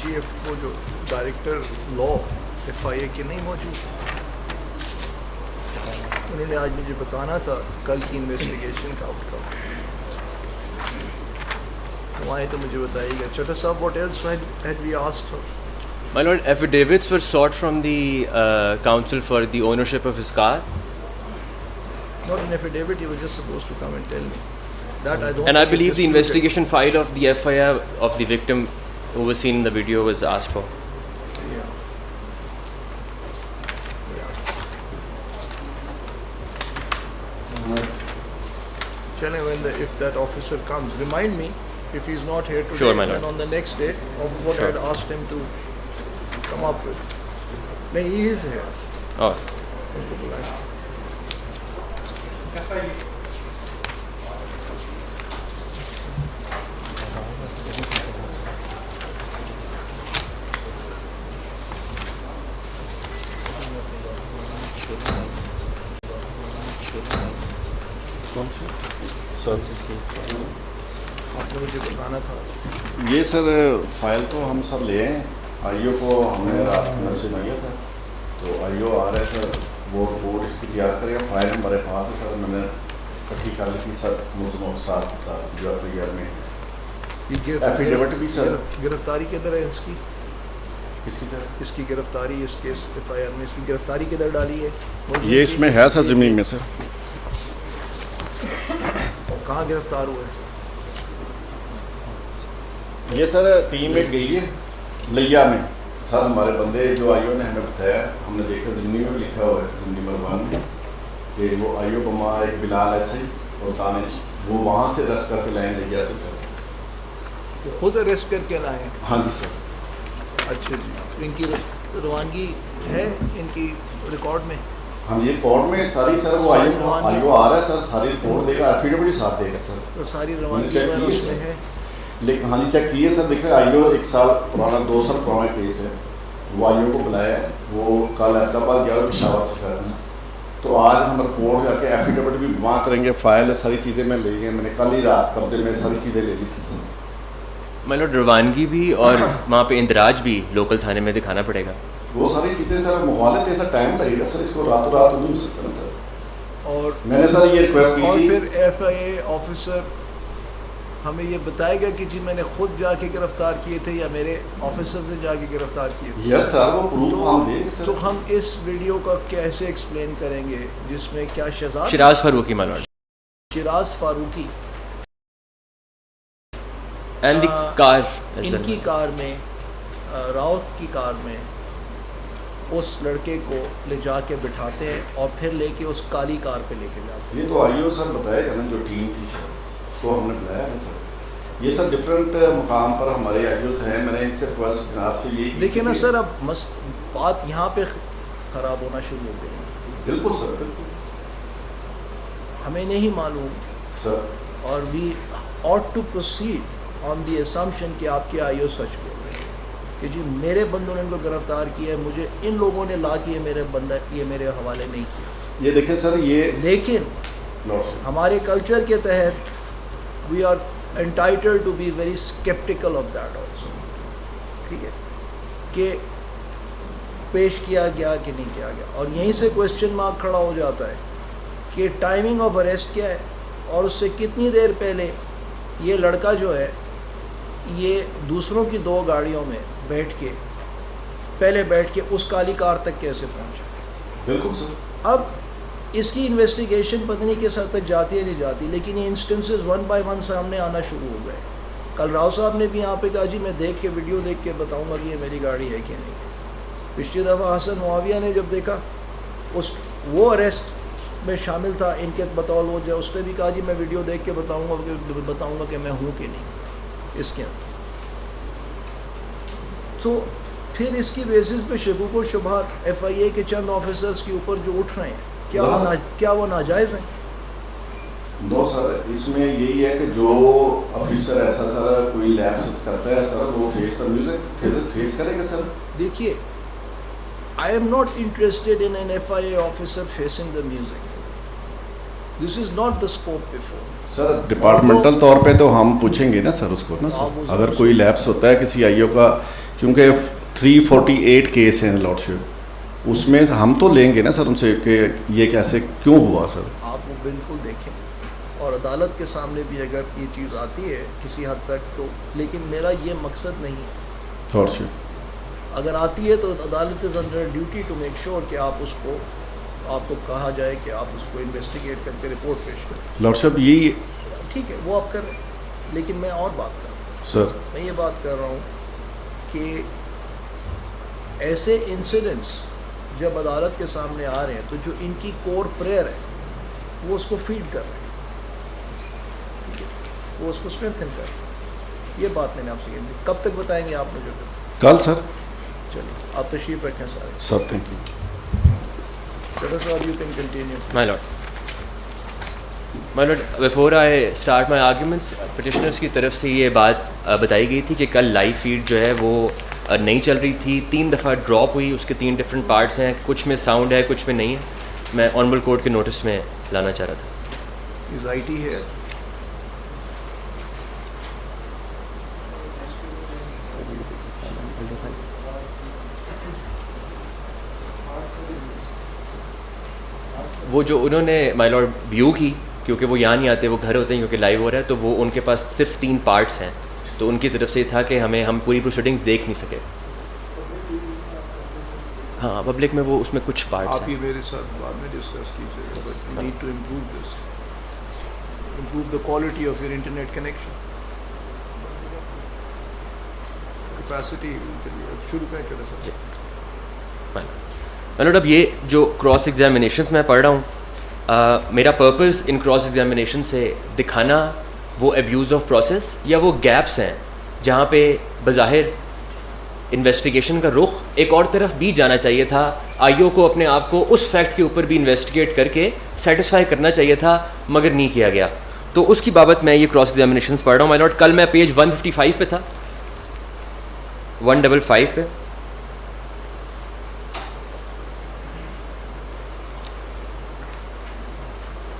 Chief وہ جو director لا FIA کے نہیں موجود، انہوں نے آج مجھے بتانا تھا کل کی انویسٹیگیشن کا آؤٹ کم. وہ آئے تو مجھے بتائیے گا. چٹا صاحب what else had we asked her? My lord, affidavits were sought from the council for the ownership of his car. Not an affidavit, he was just supposed to come and tell me. That I don't. And I think believe it's the disputed. investigation file of the FIR of the victim who was seen in the video was asked for. Yeah. Chale, if that officer comes, remind me if he's not here today. Sure, my lord. And on the next day of what Sure. I had asked him to come up with. No, he is here. Oh. Unko bulaya. آپ نے مجھے بتانا تھا. یہ سر file تو ہم سب لے آئے. آئی او کو ہم نے رات میسج آیا تھا تو آئی او آ رہا ہے سر، وہ رپورٹ اس کی تیار کرے گا. فائل ہمارے پاس ہے سر، میں نے اکٹھی کر لی تھی سر ملزموں کے ساتھ جو FIR میں ایفیڈیوٹ بھی سر. گرفتاری کدھر ہے اس کی؟ کس کی سر؟ اس کی گرفتاری اس کیس FIR میں اس کی گرفتاری کدھر ڈالی ہے؟ یہ اس میں ہے سر زمین میں سر. کہاں گرفتار ہوئے؟ یہ سر ٹیم ایک گئی ہے لیا میں سر. ہمارے بندے جو آئی او نے ہمیں بتایا، ہم نے دیکھا ضمنی میں لکھا ہوا ہے ضمنی نمبر 1 میں کہ وہ آئی او بما ایک بلال ایسے ہی اور دانش وہ وہاں سے رسٹ کر کے لائیں لیا سے سر. تو خود اریسٹ کر کے لائے؟ ہاں جی سر. اچھا جی. تو ان کی روانگی ہے ان کی ریکارڈ میں؟ ہاں جی ریکارڈ میں ساری سر وہ آئی او آ رہا ہے سر، ساری رپورٹ دے گا، ایفیڈیوٹ بھی ساتھ دے گا سر. تو ساری روانگی اس میں ہے؟ لیکن ہاں جی چیک کیے سر. دیکھیں آئی او 1 سال پرانا 2 سال پرانا کیس ہے. وہ آئی او کو بلایا ہے، وہ کل حیدرآباد گیا پشاور سے سر. تو آج ہم رپورٹ جا کے ایفیڈیوٹ بھی وہاں کریں گے. فائل ساری چیزیں میں لے گئے، میں نے کل ہی رات قبضے میں ساری چیزیں لے لی تھی سر. My lord, روانگی بھی اور وہاں پہ اندراج بھی لوکل تھانے میں دکھانا پڑے گا. وہ ساری چیزیں سر مغالط ہے سر، ٹائم لگے گا سر، اس کو راتوں رات نہیں ہو سکتا نا سر. اور میں نے سر یہ ریکویسٹ کی اور تھی. پھر FIA آفیسر ہمیں یہ بتائے گا کہ جی میں نے خود جا کے گرفتار کیے تھے یا میرے آفیسر سے جا کے گرفتار کیے تھے. یس سر وہ پروف ہم دیں گے سر. تو ہم اس ویڈیو کا کیسے ایکسپلین کریں گے جس میں کیا Shiraz Farooqui my lord. Shiraz Farooqui And the car as in well. کی کار میں راؤت کی کار میں اس لڑکے کو لے جا کے بٹھاتے ہیں اور پھر لے کے اس کالی کار پہ لے کے جاتے ہیں. یہ تو آئی او سر بتائے گا نا جو ٹیم تھی سر، اس کو ہم نے بلایا نا سر. یہ سر ڈفرینٹ مقام پر ہمارے آئی اوز ہیں. میں نے ان سے ریکویسٹ جناب سے یہی دیکھیں نا سر، اب بات یہاں پہ خراب ہونا شروع ہو گئی. بالکل سر بالکل ہمیں نہیں معلوم سر. اور we ought to proceed on the assumption کہ آپ کے آئی او سچ بول رہے ہیں کہ جی میرے بندوں نے ان کو گرفتار کیا ہے، مجھے ان لوگوں نے لا کے میرے بندہ یہ میرے حوالے نہیں کیا. یہ دیکھیں سر یہ لیکن ہمارے کلچر کے تحت we are entitled to be very sceptical of that also. ٹھیک ہے کہ پیش کیا گیا کہ نہیں کیا گیا. اور یہیں سے کوشچن مارک کھڑا ہو جاتا ہے کہ ٹائمنگ آف اریسٹ کیا ہے اور اس سے کتنی دیر پہلے یہ لڑکا جو ہے یہ دوسروں کی 2 گاڑیوں میں بیٹھ کے اس کالی کار تک کیسے پہنچا. بالکل سر. اب اس کی انویسٹیگیشن پتہ نہیں کس حد تک جاتی ہے نہیں جاتی، لیکن یہ انسٹنسز 1 by 1 سامنے آنا شروع ہو گئے. کل راؤ صاحب نے بھی یہاں پہ کہا جی میں دیکھ کے ویڈیو دیکھ کے بتاؤں گا کہ یہ میری گاڑی ہے کہ نہیں. پچھلی دفعہ حسن معاویہ نے جب دیکھا وہ اریسٹ میں شامل تھا ان کے بطور وہ جو اس نے بھی کہا جی میں ویڈیو دیکھ کے بتاؤں گا کہ میں ہوں کہ نہیں اس کے اندر. تو پھر اس کی بیسس پہ شکوک و شبہات FIA کے چند آفیسرز کے اوپر جو اٹھ رہے ہیں کیا وہ ناجائز ہیں؟ نو سر. اس میں یہی ہے کہ جو آفیسر ایسا سر کوئی لیپس کرتا ہے سر وہ فیس کرے گا سر. دیکھیے I am not interested in an FIA officer facing the music. This is not the scope before. Sir departmental طور پہ تو ہم پوچھیں گے نا سر اس کو نا سر. اگر کوئی لیپس ہوتا ہے کسی آئی او کا کیونکہ 348 کیس ہیں لارڈشپ, اس میں ہم تو لیں گے نا سر ان سے کہ یہ کیسے کیوں ہوا سر. آپ وہ بالکل دیکھیں, اور عدالت کے سامنے بھی اگر یہ چیز آتی ہے کسی حد تک تو, لیکن میرا یہ مقصد نہیں ہے. لارڈشپ اگر آتی ہے تو عدالت is under duty to make sure کہ آپ کو کہا جائے کہ آپ اس کو انویسٹیگیٹ کر کے رپورٹ پیش کریں. لارڈشپ یہی ٹھیک ہے وہ آپ کریں, لیکن میں اور بات کر رہا ہوں سر, میں یہ بات کر رہا ہوں کہ ایسے انسیڈنٹس جب عدالت کے سامنے آ رہے ہیں تو جو ان کی کور پریئر ہے وہ اس کو فیڈ کر رہے ہیں, وہ اس کو اسٹرینتھن کر رہے ہیں. یہ بات میں نے آپ سے کہی. کب تک بتائیں گے آپ مجھے؟ کل سر. چلیے آپ تشریف رکھیں سارے. Sir thank you. چلو sir you can continue. My lord, before I start my arguments, petitioners کی طرف سے یہ بات بتائی گئی تھی کہ کل لائیو فیڈ جو ہے وہ نہیں چل رہی تھی, 3 دفعہ ڈراپ ہوئی, اس کے 3 ڈفرینٹ پارٹس ہیں, کچھ میں ساؤنڈ ہے کچھ میں نہیں ہے. میں آنریبل کورٹ کے نوٹس میں لانا چاہ رہا تھا. از آئی ٹی ہے وہ جو انہوں نے مائی لارڈ ویو کی, کیونکہ وہ یہاں نہیں آتے, وہ گھر ہوتے ہیں کیونکہ لائیو ہو رہا ہے, تو وہ ان کے پاس صرف 3 پارٹس ہیں, تو ان کی طرف سے یہ تھا کہ ہم پوری پروسیڈنگز دیکھ نہیں سکے. ہاں پبلک میں وہ اس میں کچھ پارٹس آپ ہیں. ہی میرے ساتھ بعد میں ڈسکس کیجیے, but you need to improve this, improve the quality of your internet connection. Capacity شروع کریں چلے سر. مائی لارڈ, اب یہ جو کراس ایگزامینیشنس میں پڑھ رہا ہوں, میرا پرپز ان کراس ایگزامینیشن سے دکھانا وہ ایبیوز آف پروسیس یا وہ گیپس ہیں جہاں پہ بظاہر انویسٹیگیشن کا رخ ایک اور طرف بھی جانا چاہیے تھا. آئی او کو اپنے آپ کو اس فیکٹ کے اوپر بھی انویسٹیگیٹ کر کے سیٹسفائی کرنا چاہیے تھا, مگر نہیں کیا گیا. تو اس کی بابت میں یہ کراس ایگزامینیشنس پڑھ رہا ہوں. مائی لارڈ, کل میں پیج 155 پہ تھا, 155 پہ.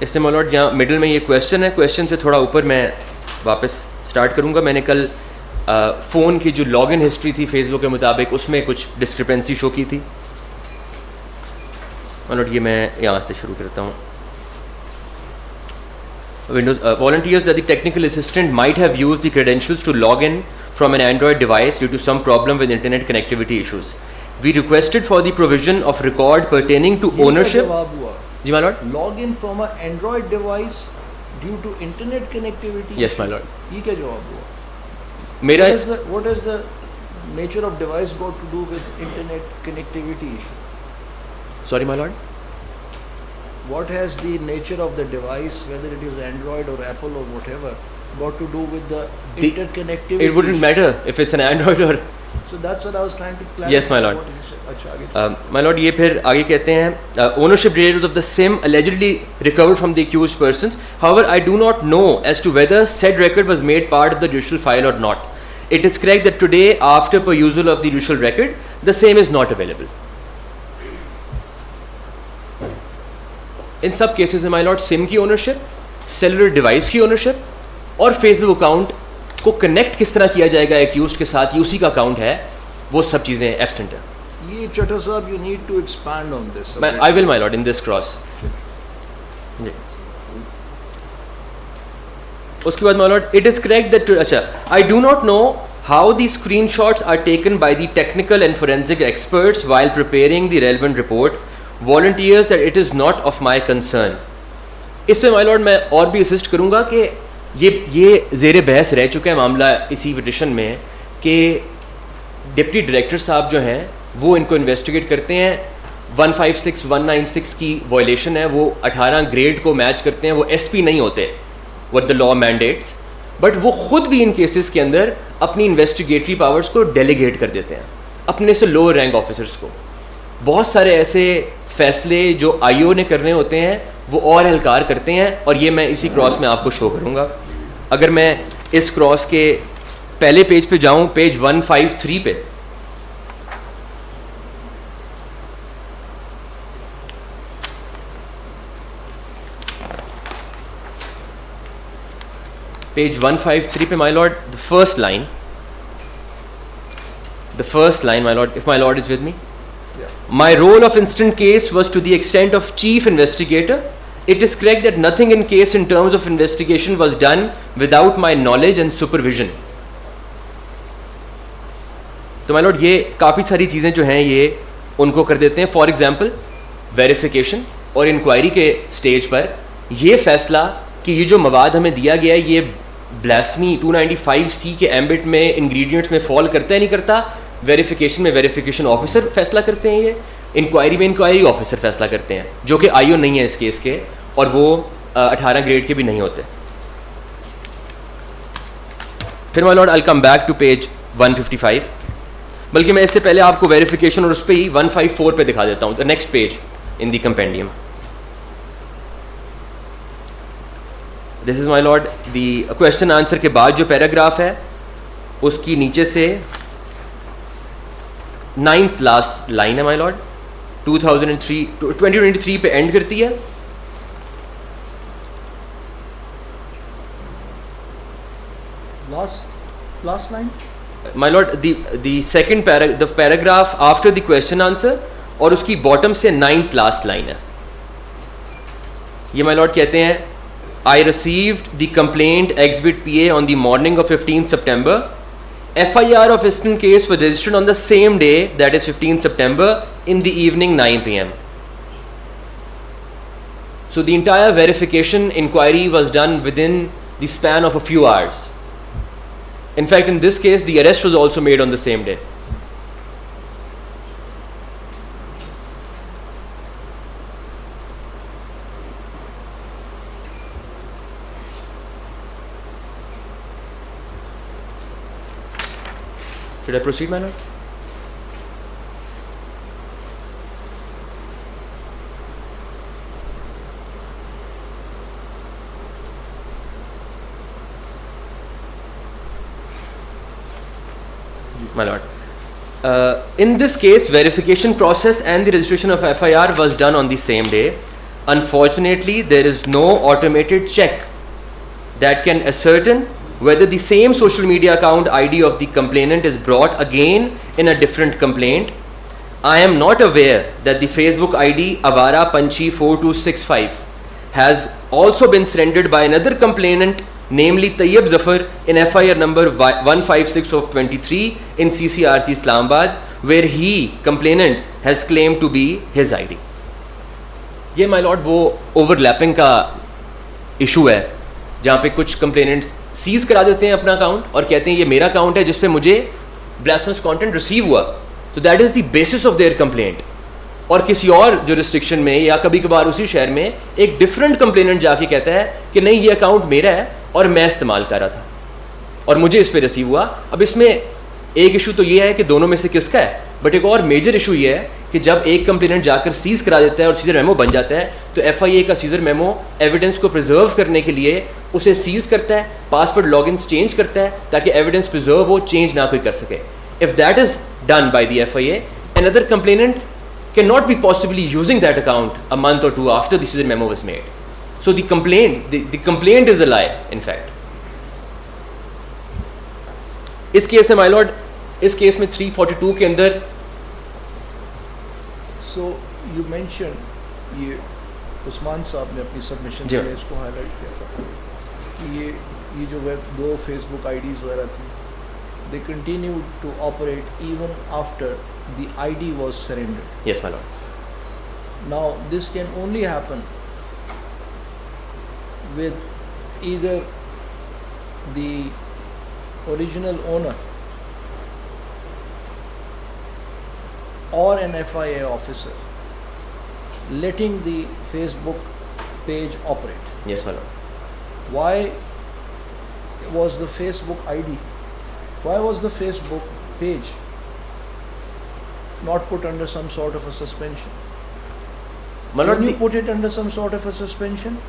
اس سے مائی لارڈ جہاں مڈل میں یہ کویشچن ہے, کویشچن سے تھوڑا اوپر میں واپس سٹارٹ کروں گا. میں نے کل فون کی جو لاگ ان ہسٹری تھی فیس بک کے مطابق اس میں کچھ ڈسکرپنسی شو کی تھی. مائی لارڈ یہ میں یہاں سے شروع کرتا ہوں. Windows volunteers that the technical assistant might have used the credentials to log in from an Android device due to some problem with internet connectivity issues. We requested for the provision of record pertaining to ownership. جواب ہوا جی my lord. Log in from a Android device due to internet connectivity. Yes my lord. یہ کیا جواب ہوا؟ میرا what is the nature of device got to do with internet connectivity issue? sorry my lord, what has the nature of the device, whether it is Android or Apple or whatever, got to do with the interconnectivity? it wouldn't issue? matter if it's an Android or So that's what I was trying to clarify. Yes, my lord. What did you say? اچھا آگے. my lord, یہ پھر آگے کہتے ہیں ownership details of the SIM allegedly recovered from the accused persons. However, I do not know as to whether said record was made part of the judicial file or not. It is correct that today, after perusal of the judicial record, the same is not available. In sub cases میں my lord سم کی ownership, cellular device کی ownership اور face بک account کو connect کس طرح کیا جائے گا accused کے ساتھ, یہ اسی کا اکاؤنٹ ہے, وہ سب چیزیں ایبسنٹ ہیں. یہ چٹھا صاحب you need to expand on this. I will my lord in this cross. جی اس کے بعد my lord, it is correct that, اچھا, I do not know how the screenshots are taken by the technical and forensic experts while preparing the relevant report. Volunteers that it is not of my concern. اس پہ مائی lord میں اور بھی assist کروں گا کہ یہ زیر بحث رہ چکا ہے معاملہ اسی پٹیشن میں کہ ڈپٹی ڈائریکٹر صاحب جو ہیں وہ ان کو انویسٹیگیٹ کرتے ہیں. 156 196 کی وائلیشن ہے, وہ 18 گریڈ کو میچ کرتے ہیں, وہ ایس پی نہیں ہوتے what the law mandates, but وہ خود بھی ان کیسز کے اندر اپنی انویسٹیگیٹری پاورز کو ڈیلیگیٹ کر دیتے ہیں اپنے سے لوور رینک آفیسرس کو. بہت سارے ایسے فیصلے جو آئی او نے کرنے ہوتے ہیں وہ اور اہلکار کرتے ہیں, اور یہ میں اسی کراس میں آپ کو شو کروں گا. اگر میں اس کراس کے پہلے پیج پہ جاؤں, پیج 153 پہ, پیج 153 پہ مائی lord, the first line, the first line, my lord, if my lord is with me. Yeah. My role of instant case was to the extent of chief investigator. It is correct that nothing in case in terms of investigation was done without my knowledge and supervision. تو my lord یہ کافی ساری چیزیں جو ہیں یہ ان کو کر دیتے ہیں. فار ایگزامپل ویریفیکیشن اور انکوائری کے سٹیج پر یہ فیصلہ کہ یہ جو مواد ہمیں دیا گیا ہے یہ بلاسمی 295C کے ایمبٹ میں انگریڈینٹس میں فال کرتا ہے نہیں کرتا, ویریفیکیشن میں ویریفیکیشن آفیسر فیصلہ کرتے ہیں, یہ انکوائری میں انکوائری آفیسر فیصلہ کرتے ہیں, جو کہ آئی او نہیں ہے اس کیس کے, اور وہ 18 گریڈ کے بھی نہیں ہوتے. پھر my lord I come back to page 155, بلکہ میں اس سے پہلے آپ کو ویریفیکیشن اور اس پہ ہی 154 پہ دکھا دیتا ہوں, the next page in the compendium. This is my lord the question answer کے بعد جو پیراگراف ہے اس کی نیچے سے 9th لاسٹ لائن ہے مائی لارڈ, 2023 پہ اینڈ کرتی ہے. last line. My lord, the second the paragraph after the question answer اور اس کی باٹم سے 9th last line ہے. یہ my lord کہتے ہیں I received the complaint exhibit PA on the morning of 15th September. FIR of instant case was registered on the same day, that is 15th September, in the evening 9 p.m. So the entire verification inquiry was done within the span of a few hours. In fact, in this case, the arrest was also made on the same day. Should I proceed, my lord? My lord, in this case, verification process and the registration of FIR was done on the same day. Unfortunately, there is no automated check that can ascertain whether the same social media account ID of the complainant is brought again in a different complaint. I am not aware that the Facebook ID Avara Panchi 4265 has also been surrendered by another complainant, namely Tayyib Zafar, in FIR number 156 of 23 in CCRC Islamabad, where he, complainant, has claimed to be his ID. یہ my lord وہ overlapping کا issue ہے جہاں پہ کچھ complainants Cs کرا دیتے ہیں اپنا اکاؤنٹ اور کہتے ہیں یہ میرا اکاؤنٹ ہے جس پہ مجھے blasphemous content ریسیو ہوا, تو that is the basis of their complaint. اور کسی اور جورسڈکشن میں یا کبھی کبھار اسی شہر میں ایک ڈفرینٹ کمپلیننٹ جا کے کہتا ہے کہ نہیں یہ اکاؤنٹ میرا ہے اور میں استعمال کر رہا تھا اور مجھے اس پہ ریسیو ہوا. اب اس میں ایک ایشو تو یہ ہے کہ دونوں میں سے کس کا ہے, بٹ ایک اور میجر ایشو یہ ہے کہ جب ایک کمپلیننٹ جا کر سیز کرا دیتا ہے اور سیزر میمو بن جاتا ہے تو ایف آئی اے کا سیزر میمو ایویڈنس کو پرزرو کرنے کے لیے اسے سیز کرتا ہے, پاسورڈ لاگ انس چینج کرتا ہے تاکہ ایویڈنس پرزرو ہو, چینج نہ کوئی کر سکے. If that is done by the F I A, another complainant cannot be possibly using that account a month or two after the seizure memo was made. So the complaint is a lie, in fact. اس case میں my lord, us case میں 342 کے اندر so you mention, یہ عثمان صاحب نے اپنی submission میں اس کو ہائی لائٹ کیا تھا کہ یہ جو دو فیس بک آئی ڈیز وغیرہ تھی, they continued to operate even after the ID was surrendered. Yes, my lord. Now this can only happen with either the original owner or an FIA officer letting the Facebook page operate. Yes, my lord. Why was the Facebook ID, why was the Facebook page not put under some sort of a suspension? My lord, can you put it under some sort of a suspension?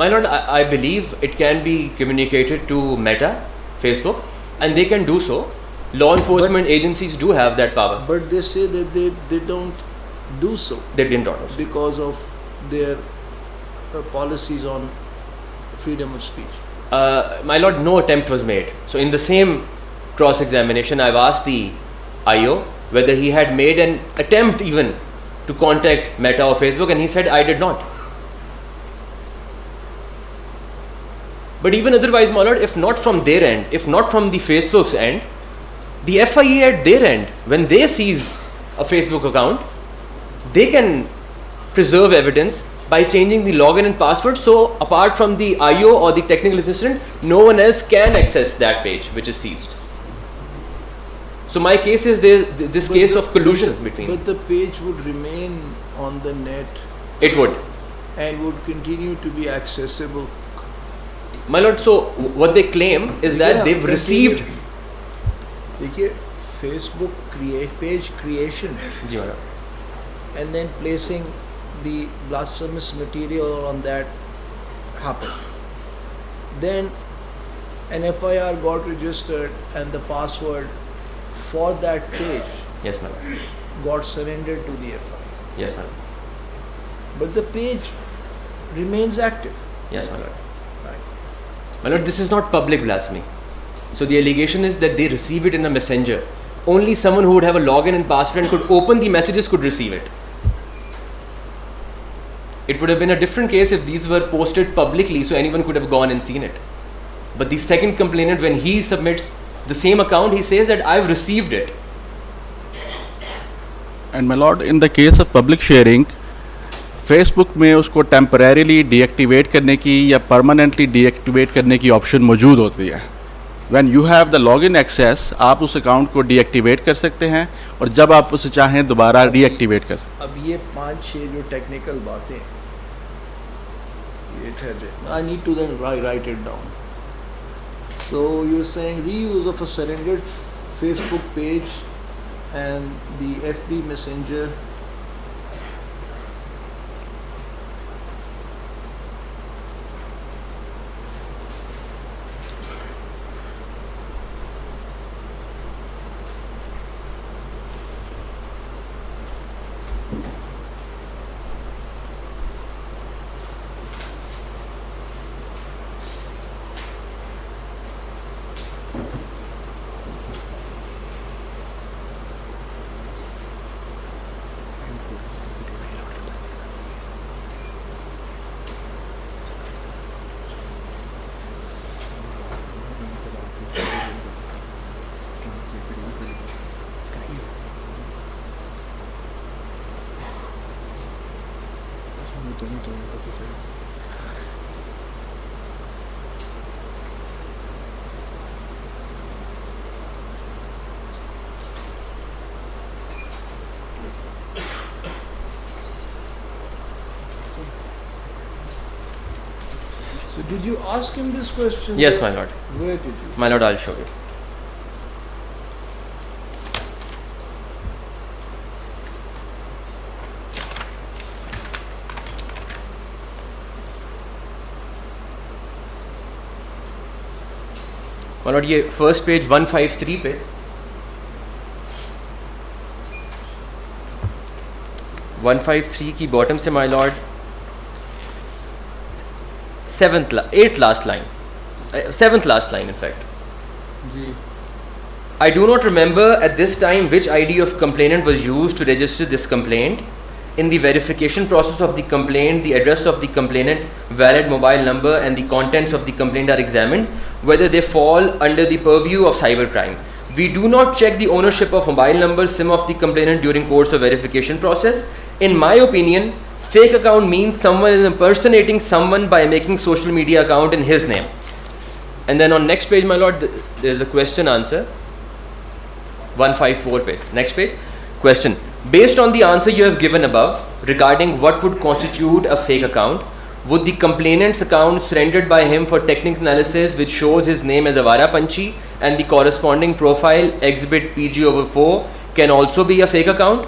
My lord, I believe it can be communicated to Meta, Facebook, and they can do so. Law enforcement agencies do have that power. But they say that they don't do so. They didn't do so. Because of their policies on freedom of speech. My lord, no attempt was made. So in the same cross-examination, I've asked the IO whether he had made an attempt even to contact Meta or Facebook, and he said, I did not. But even otherwise, my lord, if not from their end, if not from the Facebook's end, the FIA at their end, when they seize a Facebook account, they can preserve evidence by changing the login and password, so apart from the IO or the technical assistant, no one else can access that page which is seized. So my case is this case of collusion between. But the page would remain on the net. It would. And would continue to be accessible. My lord, so what they claim is that they've received. देखिए, Facebook page creation ji my lord. and then placing the blasphemous material on that happened. Then an FIR got registered and the password for that page Yes, my lord. got surrendered to the FIR. Yes, my lord. But the page remains active. Yes, my lord. Right. My lord, this is not public blasphemy. So the allegation is that they receive it in a messenger. Only someone who would have a login and password and could open the messages could receive it. It would have been a different case if these were posted publicly, so anyone could have gone and seen it. But the second complainant, when he submits the same account, he says that I've received it. And my lord, in the case of public sharing, Facebook में उसको temporarily deactivate करने की या permanently deactivate करने की option मौजूद होती है. When you have the login access, आप उस account को deactivate कर सकते हैं और जब आप उसे चाहें दोबारा reactivate कर सकते हैं. अब ये 5-6 जो technical बातें, ये ठहरे. I need to then write it down. So you're saying reuse of a surrendered Facebook page and the FB Messenger. So did you ask him this question? Yes, my lord. Where did you? My lord, I'll show you. My lord, ये first page 153 पे 153 की bottom से my lord 8th last line 7th last line in fact. Ji. I do not remember at this time which ID of complainant was used to register this complaint. In the verification process of the complaint, the address of the complainant, valid mobile number and the contents of the complaint are examined, whether they fall under the purview of cybercrime. We do not check the ownership of mobile number, SIM of the complainant during course of verification process. In my opinion, fake account means someone is impersonating someone by making social media account in his name. And then on next page, my lord, there is a question answer. 154 page. Next page. Question. Based on the answer you have given above regarding what would constitute a fake account, would the complainant's account surrendered by him for technical analysis which shows his name as Avara Panchi and the corresponding profile exhibit PG/4 can also be a fake account?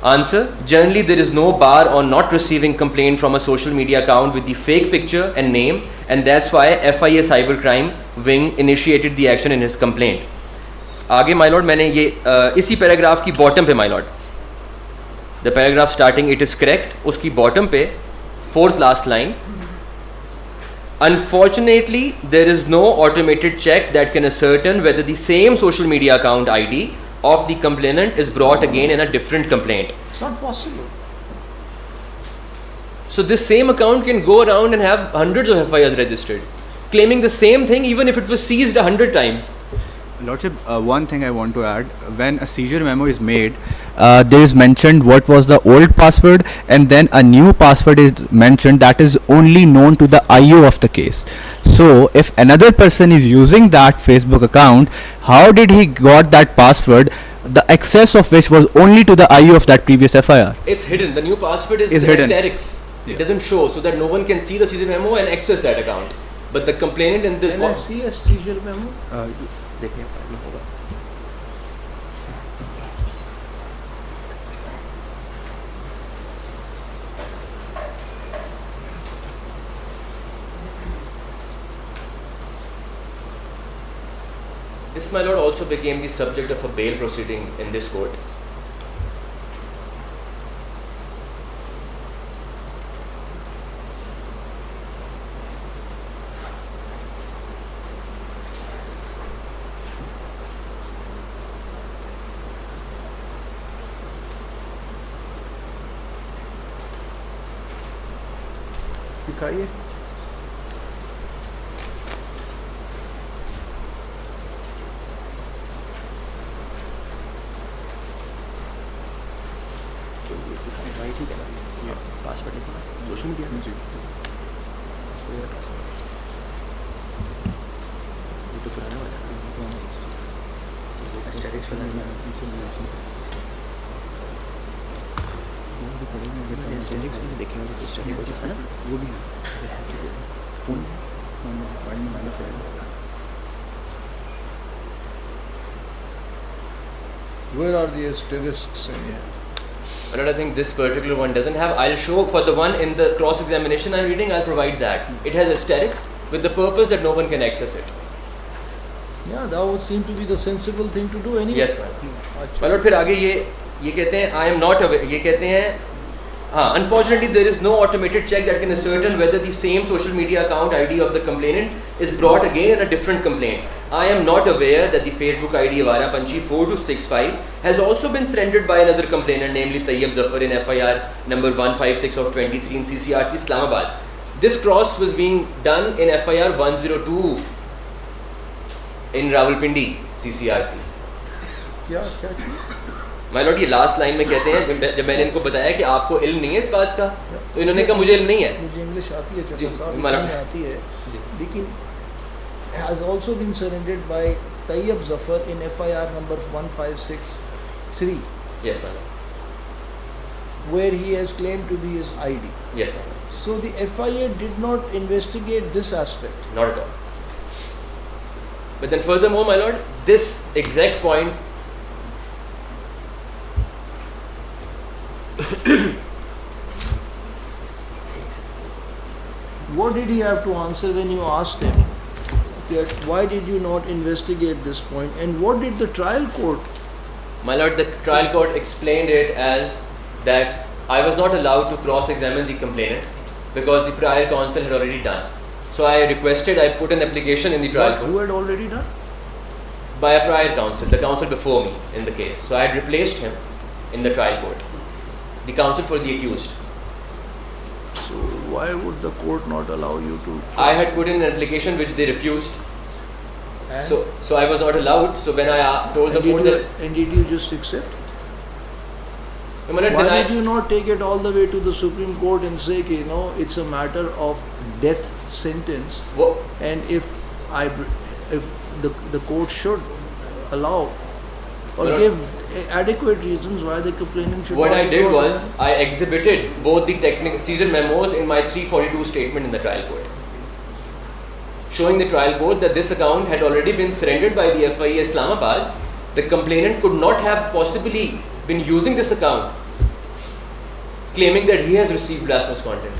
Answer. Generally there is no bar on not receiving complaint from a social media account with the fake picture and name, and that's why FIA Cybercrime Wing initiated the action in his complaint. आगे my lord मैंने ये इसी paragraph की bottom पे my lord the paragraph starting it is correct उसकी bottom पे 4th last line, unfortunately there is no automated check that can ascertain whether the same social media account ID of the complainant is brought again in a different complaint. It's not possible. So this same account can go around and have hundreds of FIRs registered, claiming the same thing even if it was seized 100 times. Lordship, one thing I want to add, when a seizure memo is made, there is mentioned what was the old password, and then a new password is mentioned that is only known to the IO of the case. So if another person is using that Facebook account, how did he got that password, the access of which was only to the IO of that previous FIR? It's hidden. The new password is hidden. asterisk. It doesn't show, so that no one can see the seizure memo and access that account. But the complainant in this Can I see a seizure memo? देखिए file में होगा. This, my lord, also became the subject of a bail proceeding in this court. दिखाइए. Password लिखना social media में जी ये तो पुराना वाला स्टैटिक्स वाला स्टैटिक्स में देखेंगे तो स्टैटिक्स है ना वो भी फोन फाइल में मैंने file. Where are the asterisks in here? But I think this particular one doesn't have. I'll show for the one in the cross-examination I'm reading, I'll provide that. It has asterisks with the purpose that no one can access it. Yeah, that would seem to be the sensible thing to do anyway. Yes, ma'am. My lord, फिर आगे ये कहते हैं I am not aware. ये कहते हैं हाँ, unfortunately there is no automated check that can ascertain whether the same social media account ID of the complainant is brought again in a different complaint. I am not aware that the Facebook ID Avara Panchi 4265 has also been surrendered by another complainant, namely Tayyab Zafar, in FIR number 156 of 23 in CCRC Islamabad. This cross was being done in FIR 102 in Rawalpindi CCRC. क्या चीज़? My Lord, ये last line में कहते हैं जब मैंने इनको बताया कि आपको इल्म नहीं है इस बात का, तो इन्होंने कहा मुझे इल्म नहीं है. मुझे इंग्लिश आती है जी, चचा साहब, मारा- नहीं आती है, लेकिन has also been surrendered by Tayyab Zafar in FIR number 1563, Yes, my lord. where he has claimed to be his ID. Yes, my lord. So the FIA did not investigate this aspect. Not at all. But then furthermore, my lord, this exact point What did he have to answer when you asked him that why did you not investigate this point, and what did the trial court? My lord, the trial court explained it as that I was not allowed to cross-examine the complainant because the prior counsel had already done. So I put an application in the trial What, court who had already done? by a prior counsel, the counsel before me in the case. So I had replaced him in the trial court, the counsel for the accused. So why would the court not allow you to? I had put in an application which they refused. And? So I was not allowed. So when I told the court that, And did you just accept? my lord, Why then did you not take it all the way to the Supreme Court and say, कि, you know, it's a matter of death sentence, and if the court should allow or Well, give adequate reasons why the complainant should. what not I did cross was I exhibited both the technical seizure memos in my 342 statement in the trial court, showing the trial court that this account had already been surrendered by the FIA Islamabad. The complainant could not have possibly been using this account, claiming that he has received blasphemous content.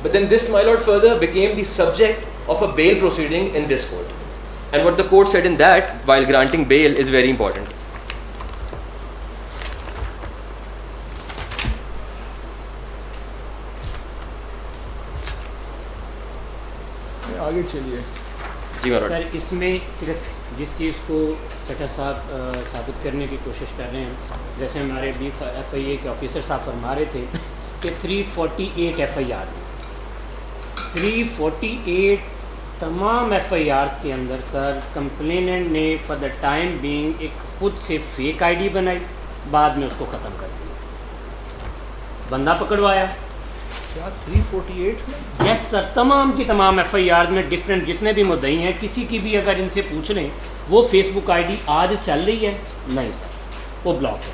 But then this, my lord, further became the subject of a bail proceeding in this court. And what the court said in that, while granting bail, is very important. आगे चलिए. جی my lord. سر اس میں صرف جس چیز کو چٹا صاحب ثابت کرنے کی کوشش کر رہے ہیں، جیسے ہمارے ایف آئی اے کے آفیسر صاحب فرما رہے تھے کہ 348 ایف آئی آر 348 تمام ایف آئی آرز کے اندر سر کمپلیننٹ نے فار دا ٹائم بینگ ایک خود سے فیک آئی ڈی بنائی، بعد میں اس کو ختم کر دیا، بندہ پکڑوایا. کیا 348 میں؟ یس سر، تمام کی تمام ایف آئی آر میں ڈفرینٹ جتنے بھی مدعی ہیں، کسی کی بھی اگر ان سے پوچھ لیں وہ فیس بک آئی ڈی آج چل رہی ہے؟ نہیں سر، وہ بلاک ہے.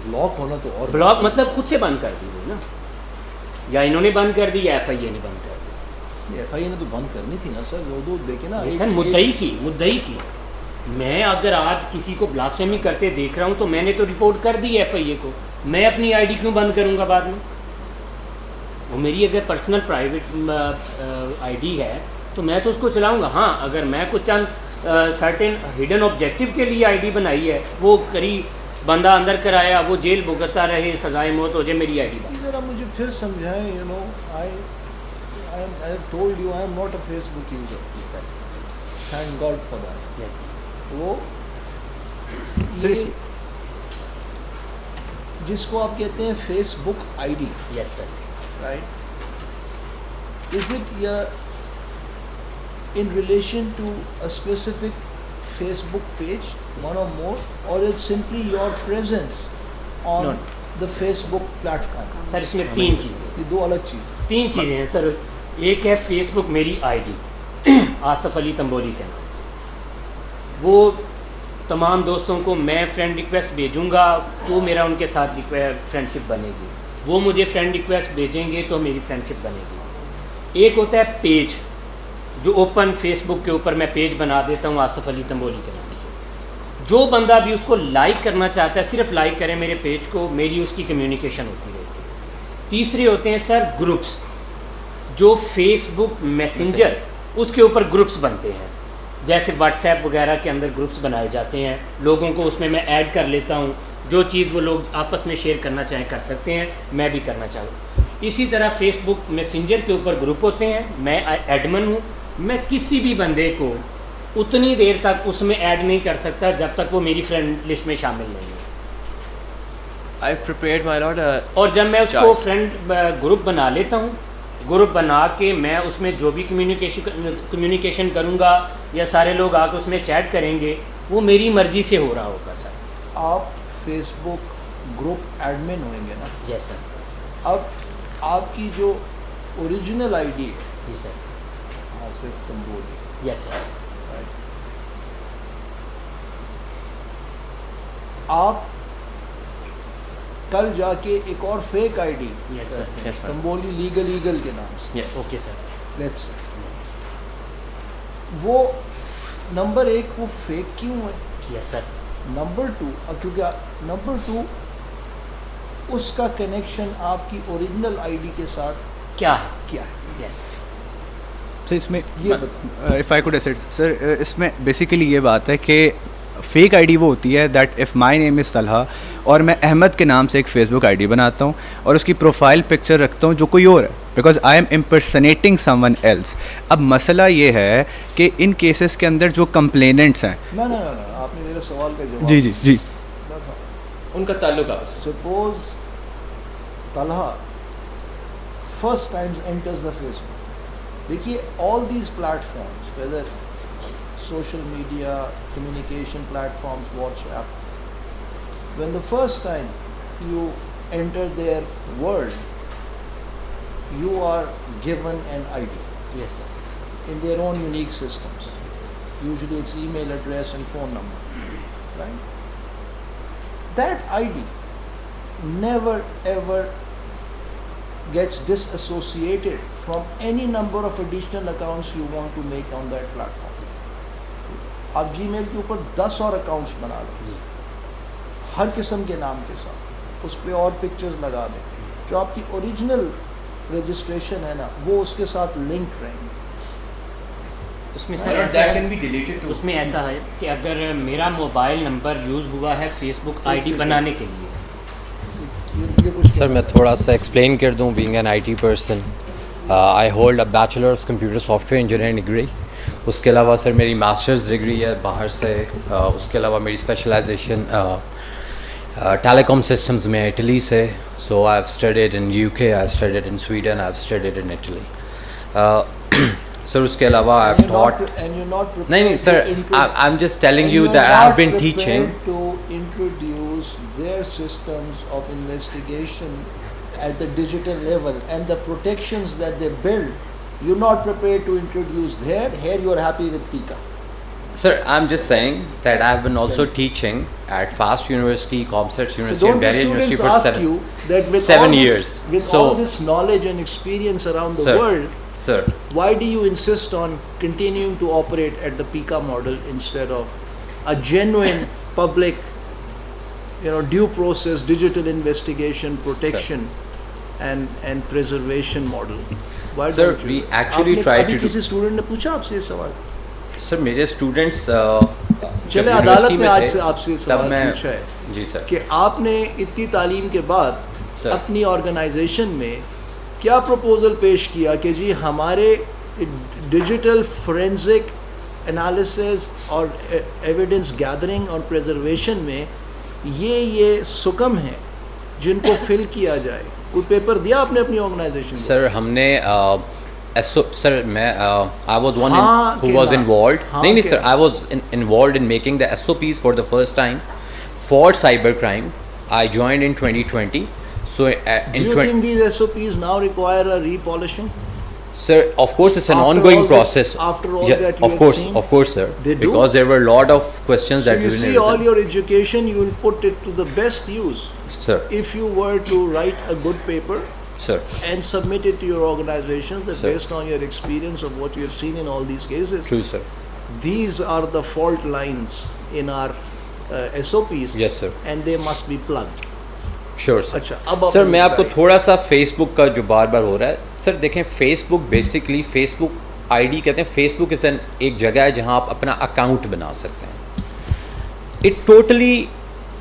بلاک ہونا تو اور بلاک مطلب خود سے بند کر دی نا، یا انہوں نے بند کر دی یا ایف آئی اے نے بند کر دی. ایف آئی اے نے تو بند کرنی تھی نا سر. وہ تو دیکھیں نا سر مدعی کی میں اگر آج کسی کو بلاسفیمی کرتے دیکھ رہا ہوں تو میں نے تو رپورٹ کر دی ایف آئی اے کو، میں اپنی آئی ڈی کیوں بند کروں گا بعد میں؟ وہ میری اگر پرسنل پرائیویٹ آئی ڈی ہے تو میں تو اس کو چلاؤں گا. ہاں اگر میں کچھ چند سرٹن ہڈن آبجیکٹیو کے لیے آئی ڈی بنائی ہے، وہ کری بندہ اندر کرایا، وہ جیل بھگتتا رہے، سزائے موت ہو جائے، میری آئی ڈی بند. ذرا مجھے پھر سمجھائیں. You know I have told you I am not a Facebook user. Thank God for that. Yes. وہ یہ جس کو آپ کہتے ہیں Facebook I D, yes sir, right? Is it in relation to a specific Facebook page, one or more, or it's simply your presence on the Facebook platform? سر اس میں تین چیزیں، یہ دو الگ چیزیں. تین چیزیں ہیں سر. ایک ہے فیس بک میری آئی ڈی آصف علی تنبولی کے نام سے، وہ تمام دوستوں کو میں فرینڈ ریکویسٹ بھیجوں گا تو میرا ان کے ساتھ فرینڈ شپ بنے گی، وہ مجھے فرینڈ ریکویسٹ بھیجیں گے تو میری فرینڈ شپ بنے گی. ایک ہوتا ہے پیج، جو اوپن فیس بک کے اوپر میں پیج بنا دیتا ہوں آصف علی تنبولی کے نام سے، جو بندہ بھی اس کو لائک کرنا چاہتا ہے صرف لائک کرے میرے پیج کو، میری اس کی کمیونیکیشن ہوتی رہے گی. تیسرے ہوتے ہیں سر گروپس، جو فیس بک میسنجر اس کے اوپر گروپس بنتے ہیں، جیسے واٹس ایپ وغیرہ کے اندر گروپس بنائے جاتے ہیں، لوگوں کو اس میں ایڈ کر لیتا ہوں، جو چیز وہ لوگ آپس میں شیئر کرنا چاہیں کر سکتے ہیں، میں بھی کرنا چاہوں. اسی طرح فیس بک میسنجر کے اوپر گروپ ہوتے ہیں، میں ایڈمن ہوں، میں کسی بھی بندے کو اتنی دیر تک اس میں ایڈ نہیں کر سکتا جب تک وہ میری فرینڈ لسٹ میں شامل نہیں ہے. I've prepared my lord اور جب میں اس کو فرینڈ گروپ بنا لیتا ہوں، گروپ بنا کے میں اس میں جو بھی کمیونیکیشن کروں گا یا سارے لوگ آ کے اس میں چیٹ کریں گے، وہ میری مرضی سے ہو رہا ہوگا سر. آپ فیس بک گروپ ایڈمن ہوئیں گے نا؟ یس سر. اب آپ کی جو اوریجنل آئی ڈی ہے، جی سر. آصف تنبولی، یس سر. آپ کل جا کے ایک اور fake I D yes sir. Tamboli legal کے نام سے، yes. Okay sir. لیٹس وہ نمبر ایک وہ فیک کیوں ہے؟ Yes sir. نمبر ٹو، کیونکہ نمبر ٹو اس کا کنیکشن آپ کی اوریجنل آئی ڈی کے ساتھ کیا ہے؟ کیا ہے؟ یس. تو اس میں یہ اف آئی کوڈ ایسٹ سر، اس میں بیسیکلی یہ بات ہے کہ فیک آئی ڈی وہ ہوتی ہے دیٹ اف مائی نیم از طلحہ اور میں احمد کے نام سے ایک فیس بک آئی ڈی بناتا ہوں اور اس کی پروفائل پکچر رکھتا ہوں جو کوئی اور ہے، because I am impersonating someone else. اب مسئلہ یہ ہے کہ ان کیسز کے اندر جو کمپلیننٹس ہیں، نہ آپ نے میرے سوال کا جواب جی ان کا تعلق آپ سے. Suppose Talha first time enters the Facebook. دیکھیے all these platforms, whether social media, communication platforms, WhatsApp, when the first time you enter their world, you are given an ID yes sir. in their own unique systems. Usually it's email address and phone number, right? That ID never ever gets disassociated from any number of additional accounts you want to make on that platform. آپ جی میل کے اوپر 10 اور accounts بنا لیں، ہر قسم کے نام کے ساتھ، اس پہ اور پکچرز لگا دیں، جو آپ کی اوریجنل رجسٹریشن ہے نا وہ اس کے ساتھ لنک رہیں گے. اس میں سر اس میں ایسا ہے کہ اگر میرا موبائل نمبر یوز ہوا ہے فیس بک آئی ڈی بنانے کے لیے. سر میں تھوڑا سا ایکسپلین کر دوں. Being an IT person, I hold a bachelors computer software engineering degree. اس کے علاوہ سر میری ماسٹرز ڈگری ہے باہر سے. اس کے علاوہ میری اسپیشلائزیشن ٹیلی کام سسٹمز میں اٹلی سے. So I have studied in UK, I have studied in Sweden, I have studied in Italy. Sir اس کے علاوہ آئی ہیو ٹاٹ. نہیں sir, I am just telling you that I have been teaching. to introduce their systems of investigation at the digital level and the protections that they build, you're not prepared to introduce there. Here you are happy with Pika. Sir, I'm just saying that I've been also teaching at FAST University, ComSearch So University, don't and the Barrier students University for ask you that with 7 all this, years. with So- all this knowledge and experience around the Sir. world, Sir, why do you insist on continuing to operate at the Pika model instead of a genuine public, due process, digital investigation, protection and preservation model? Why Sir, don't you? we actually try to ابھی do- کسی student نے پوچھا آپ سے یہ سوال؟ sir, میرے students چلے عدالت نے آج سے آپ سے سوال پوچھا ہے جی سر کہ آپ نے اتنی تعلیم کے بعد Sir. اپنی آرگنائزیشن میں کیا پروپوزل پیش کیا کہ جی ہمارے ڈیجیٹل فورینزک انالیسز اور ایویڈنس گیدرنگ اور پریزرویشن میں یہ سکم ہیں جن کو فل کیا جائے. کوئی پیپر دیا آپ نے اپنی آرگنائزیشن کو؟ سر ہم نے سر میں آئی واز ون ہاں ہو واز انوالوڈ. ہاں نہیں کہ sir, I was involved in making the SOPs for the first time for cyber crime. I joined in 2020. So Do you think these SOPs now require a repolishing? Sir, of course it's an After ongoing all this- process. after all Yeah, that you of have course, seen? of course, sir. They do? Because there were a lot of questions So that you we see, all your education, you will put it to the best use. Sir, If you were to write a good paper sir, and submit it to your organizations that Sir. based on your experience of what you have seen in all these cases, true, sir. these are the fault lines in our SOPs, Yes, sir. and they must be plugged. Sure, sir. اچھا اب سر میں آپ کو تھوڑا سا face بک کا جو بار بار ہو رہا ہے سر دیکھیں, فیس بک بیسکلی فیس بک ID کہتے ہیں. فیس بک ایک جگہ ہے جہاں آپ اپنا اکاؤنٹ بنا سکتے ہیں. It totally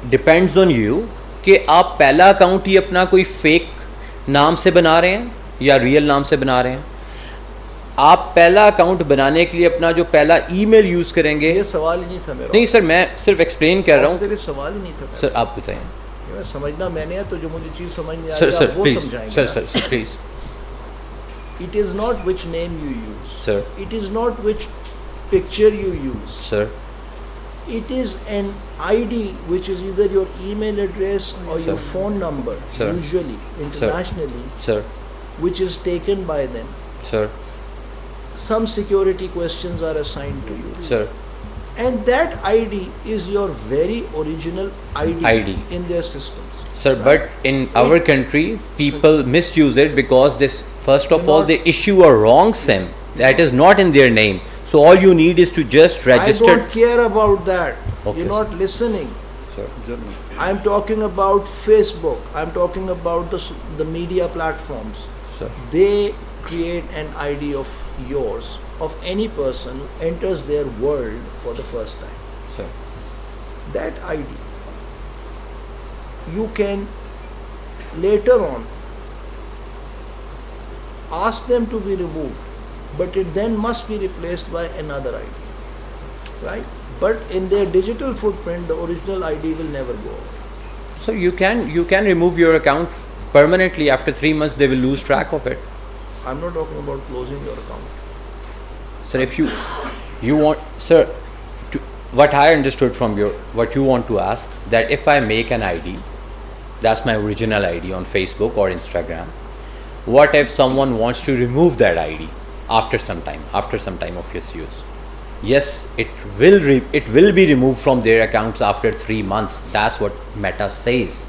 depends on you کہ آپ پہلا اکاؤنٹ ہی اپنا کوئی فیک نام سے بنا رہے ہیں یا ریئل نام سے بنا رہے ہیں. آپ پہلا اکاؤنٹ بنانے کے لیے اپنا جو پہلا ای میل یوز کریں گے. یہ سوال ہی نہیں تھا میرا. نہیں سر, میں صرف ایکسپلین کر رہا ہوں. صرف سوال ہی نہیں تھا سر آپ بتائیں. سمجھنا میں نے ہے تو جو مجھے چیز سمجھ نہیں آئی سر سر وہ پلیز, سمجھائیں سر گے. Sir please. It is not which name you use. Sir. It is not which picture you use. Sir. It is an ID which is either your email address or Sir. your phone number, Sir. usually internationally, Sir. which is taken by them. Sir. Some security questions are assigned to you. Sir. And that ID is your very original ID. In their systems. Sir, but in our country, people misuse it because this, first of all, they issue a wrong SIM that is not in their name. So all you need is to just register. I don't care about that. Okay, You're not listening. Sir. I'm talking about Facebook. I'm talking about the media platforms. Sir. They create an ID of yours, of any person who enters their world for the first time. Sir. That ID, you can later on ask them to be removed, but it then must be replaced by another ID, right? But in their digital footprint, the original ID will never go away. So you can remove your account permanently. After 3 months, they will lose track of it. I'm not talking about closing your account. Sir, if you want, sir, what I understood from what you want to ask, that if I make an ID, that's my original ID on Facebook or Instagram, what if someone wants to remove that ID after some time of its use? Yes, it will be removed from their accounts after 3 months. That's what Meta says,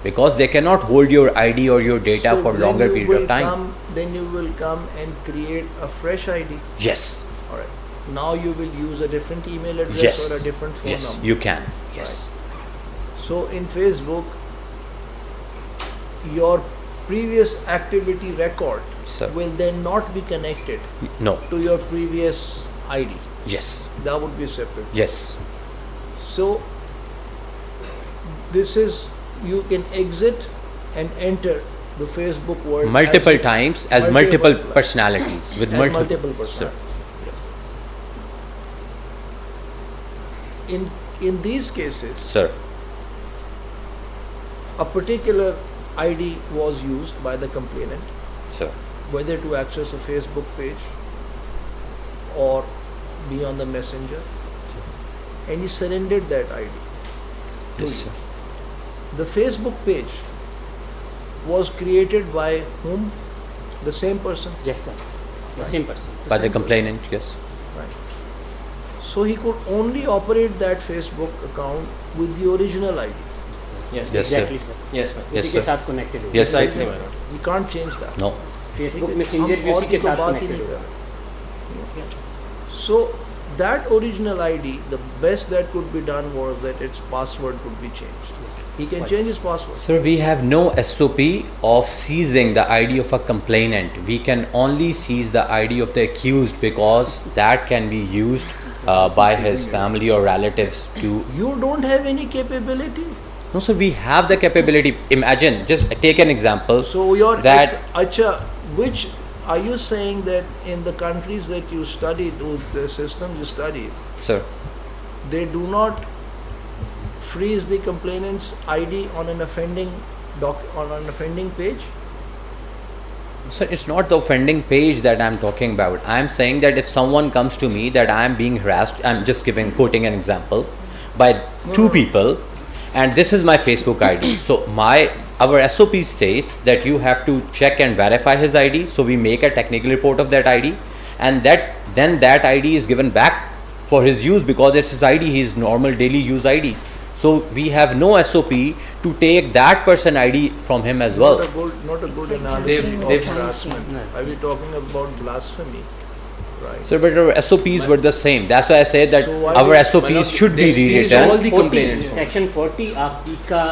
because they cannot hold your ID or your data So for longer period of time. Then you will come and create a fresh ID. Yes. All right. Now you will use a different email address Yes. or a different phone Yes, number. you can. Yes. So in Facebook, your previous activity record Sir. will then not be connected No. to your previous ID. Yes. That would be separate. Yes. So this is, you can exit and enter the Facebook world Multiple times as multiple personalities with as multiple. personalities. Yes. in these cases, Sir. a particular ID was used by the complainant, Sir. whether to access a Facebook page or be on the messenger, and he surrendered that ID to Yes, you. sir. The Facebook page was created by whom? The same person. Yes, sir. The same person. By the same complainant, yes. Right. So he could only operate that Facebook account with the original ID. Yes, Yes, sir. Exactly, sir. yes, ma'am. Yes, उसी के sir. साथ connected है. Yes, sir. Precisely, my lord. He can't change that. No. Facebook ٹھیک ہے؟ Messenger بھی ہم اور اسی کے کی تو ساتھ بات ہی connected نہیں ہے. کر رہے. So that original ID, the best that could be done was that its password could be changed. He can change his password. Sir, we have no SOP of seizing the ID of a complainant. We can only seize the ID of the accused because that can be used by his family or relatives to... You don't have any capability. No, sir, we have the capability. Imagine, just take an example. So your that acha, which are you saying that in the countries that you studied, the systems you studied, Sir, they do not freeze the complainant's ID on an offending page? sir, it's not the offending page that I'm talking about. I'm saying that if someone comes to me that I'm being harassed, I'm just quoting an example, by two people, and this is my Facebook ID. So our SOP says that you have to check and verify his ID. So we make a technical report of that ID, and then that ID is given back for his use because it's his ID, his normal daily use ID. So we have no SOP to take that person ID from him as well. Not a good analogy They've- of they've- harassment. Are we talking about blasphemy? Right. Sir, but our SOPs were the same. That's why I said that So why our did- SOPs should be they've seized rewritten. all the complainants. Section 40 आपकी का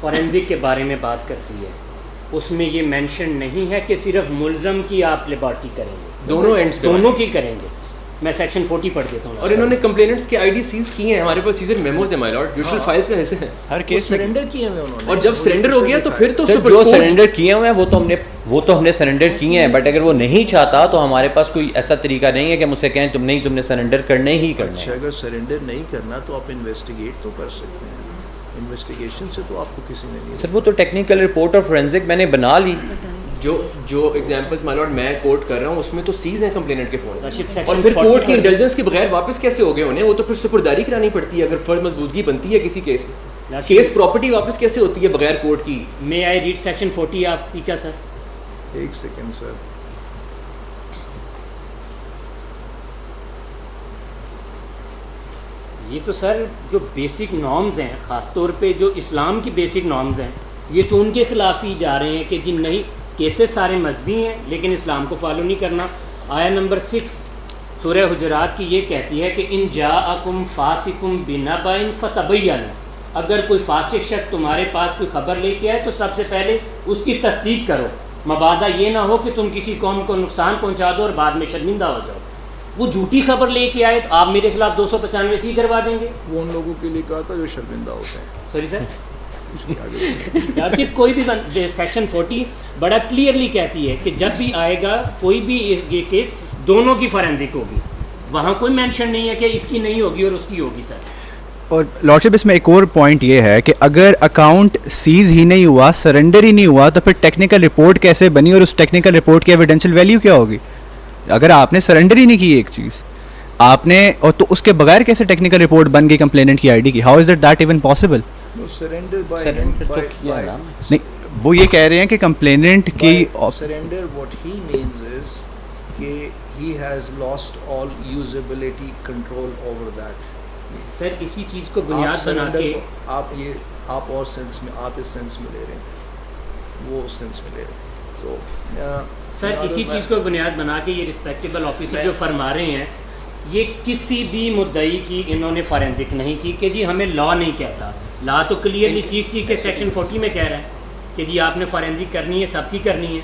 forensic के बारे में बात करती है. उसमें ये मेंशन नहीं है कि सिर्फ मुलजम की आप लेबॉरेटरी करेंगे, दोनों एंड्स पे दोनों की करेंगे. मैं सेक्शन 40 पढ़ देता हूँ. और इन्होंने कंप्लेनेंट्स के आईडी सीज किए हैं. हमारे पास सीजर मेमोज है माय लॉर्ड, जुडिशियल फाइल्स में ऐसे हैं. हर वो केस में सरेंडर किए हुए उन्होंने. और जब सरेंडर हो गया तो फिर तो सर उसके जो ऊपर सरेंडर किए हुए हैं वो तो हमने सरेंडर किए हैं, बट अगर वो नहीं चाहता तो हमारे पास कोई ऐसा तरीका नहीं है कि हम उसे कहें तुमने सरेंडर करने ही करने अच्छा, हैं. अगर सरेंडर नहीं करना तो आप इन्वेस्टिगेट तो कर सकते हैं. इन्वेस्टिगेशन से तो आपको किसी ने नहीं. सर वो तो टेक्निकल रिपोर्ट और फोरेंसिक मैंने बना ली. जो एग्जांपल्स माय लॉर्ड मैं कोट कर रहा हूँ उसमें तो सीज है कंप्लेनेंट के फोन. Lordship, और section फिर 40 कोर्ट की इंटेलिजेंस के बगैर वापस कैसे हो गए उन्हें? वो तो फिर सुपुर्दारी करानी पड़ती है अगर फर्ज मजबूतगी बनती है किसी केस में. Lordship, केस प्रॉपर्टी वापस कैसे होती है बगैर कोर्ट की? May I read section 40 आपकी का सर? एक सेकेंड सर. ये तो सर जो बेसिक नॉर्म्स हैं, ख़ास तौर पे जो इस्लाम की बेसिक नॉर्म्स हैं, ये तो उनके खिलाफ ही जा रहे हैं कि जिन नहीं केसेस सारे मजहबी हैं लेकिन इस्लाम को फॉलो नहीं करना. आया नंबर 6 सूरह हुजरात की ये कहती है कि इन जाअकुम फासिकुम बिनबाइन फतबय्यन, अगर कोई फासिक शख्स तुम्हारे पास कोई खबर लेके आए तो सबसे पहले उसकी तस्दीक करो. मबादा ये ना हो कि तुम किसी कौम को नुकसान पहुंचा दो और बाद में शर्मिंदा हो जाओ. वो झूठी खबर लेके आए तो आप मेरे खिलाफ 295 सी करवा देंगे. वो उन लोगों के लिए कहा था जो शर्मिंदा होते हैं. Sorry sir. यार सिर्फ कोई भी सेक्शन 40 बड़ा क्लियरली कहती है कि जब भी आएगा कोई भी ये केस दोनों की फॉरेंसिक होगी. वहाँ कोई मेंशन नहीं है कि इसकी नहीं होगी और उसकी होगी सर. और लॉर्डशिप इसमें एक और पॉइंट ये है कि अगर अकाउंट सीज ही नहीं हुआ, सरेंडर ही नहीं हुआ, तो फिर टेक्निकल रिपोर्ट कैसे बनी और उस टेक्निकल रिपोर्ट की एविडेंशियल वैल्यू क्या होगी? अगर आपने सरेंडर ही नहीं की एक चीज़ आपने, और तो उसके बगैर कैसे टेक्निकल रिपोर्ट बन गई कंप्लेनेंट की आईडी की? How is that even possible? No, surrender by Surrender him, तो किया ना. नहीं, वो ये कह रहे हैं कि कंप्लेनेंट की surrender, what he means is कि he has lost all usability control over that. Sir इसी चीज़ को आप बुनियाद बना surrender के को आप और सेंस में, आप इस सेंस में ले रहे हैं, वो उस सेंस में ले रहे हैं. So सर इसी चीज़ को बुनियाद बना के ये रिस्पेक्टेबल ऑफिसर जो फरमा रहे हैं, ये किसी भी मुद्दई की इन्होंने फॉरेंसिक नहीं की कि जी हमें लॉ नहीं कहता. लॉ तो क्लियरली चीख के सेक्शन 40 में कह रहा है कि जी आपने फॉरेंसिक करनी है, सबकी करनी है.